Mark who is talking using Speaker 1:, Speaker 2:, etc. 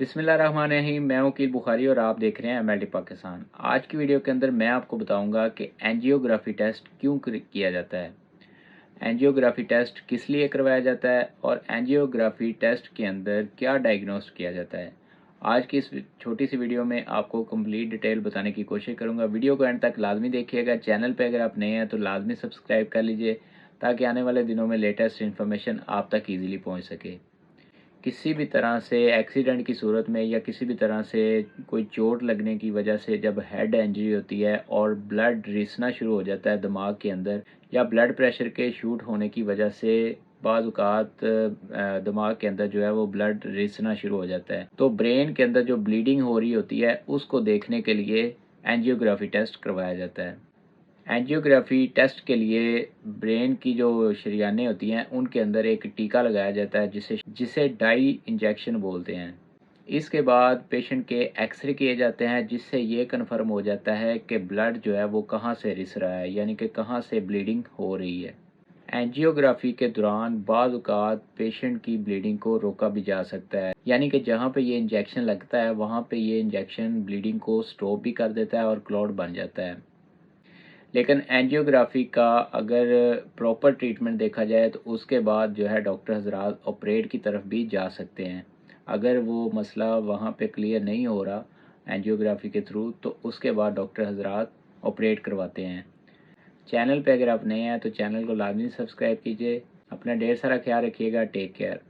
Speaker 1: बिस्मिल्लाहिर्रहमानिर्रहीम। मैं वकील बुखारी और आप देख रहे हैं एमएलटी पाकिस्तान। आज की वीडियो के अंदर मैं आपको बताऊंगा कि एंजियोग्राफी टेस्ट क्यों किया जाता है, एंजियोग्राफी टेस्ट किस लिए करवाया जाता है और एंजियोग्राफी टेस्ट के अंदर क्या डायग्नोस्ट किया जाता है। आज की इस छोटी सी वीडियो में आपको कंप्लीट डिटेल बताने की कोशिश करूंगा। वीडियो को एंड तक लाजमी देखिएगा। चैनल पर अगर आप नए हैं तो लाजमी सब्सक्राइब कर लीजिए ताकि आने वाले दिनों में लेटेस्ट इन्फॉर्मेशन आप तक ईज़िली पहुँच सके। किसी भी तरह से एक्सीडेंट की सूरत में या किसी भी तरह से कोई चोट लगने की वजह से जब हेड इंजरी होती है और ब्लड रिसना शुरू हो जाता है दिमाग के अंदर, या ब्लड प्रेशर के शूट होने की वजह से बाज़ औक़ात दिमाग के अंदर जो है वो ब्लड रिसना शुरू हो जाता है, तो ब्रेन के अंदर जो ब्लीडिंग हो रही होती है उसको देखने के लिए एंजियोग्राफी टेस्ट करवाया जाता है। एंजियोग्राफी टेस्ट के लिए ब्रेन की जो शरीयानें होती हैं उनके अंदर एक टीका लगाया जाता है जिसे जिसे डाई इंजेक्शन बोलते हैं। इसके बाद पेशेंट के एक्सरे किए जाते हैं जिससे ये कन्फर्म हो जाता है कि ब्लड जो है वो कहाँ से रिस रहा है, यानी कि कहाँ से ब्लीडिंग हो रही है। एंजियोग्राफी के दौरान बाज़ औक़ात पेशेंट की ब्लीडिंग को रोका भी जा सकता है, यानी कि जहाँ पे ये इंजेक्शन लगता है वहाँ पे ये इंजेक्शन ब्लीडिंग को स्टॉप भी कर देता है और क्लॉट बन जाता है। लेकिन एंजियोग्राफी का अगर प्रॉपर ट्रीटमेंट देखा जाए तो उसके बाद जो है डॉक्टर हजरात ऑपरेट की तरफ भी जा सकते हैं। अगर वो मसला वहाँ पे क्लियर नहीं हो रहा एंजियोग्राफी के थ्रू तो उसके बाद डॉक्टर हजरात ऑपरेट करवाते हैं। चैनल पे अगर आप नए हैं तो चैनल को लाजमी सब्सक्राइब कीजिए। अपना ढेर सारा ख्याल रखिएगा। Take care.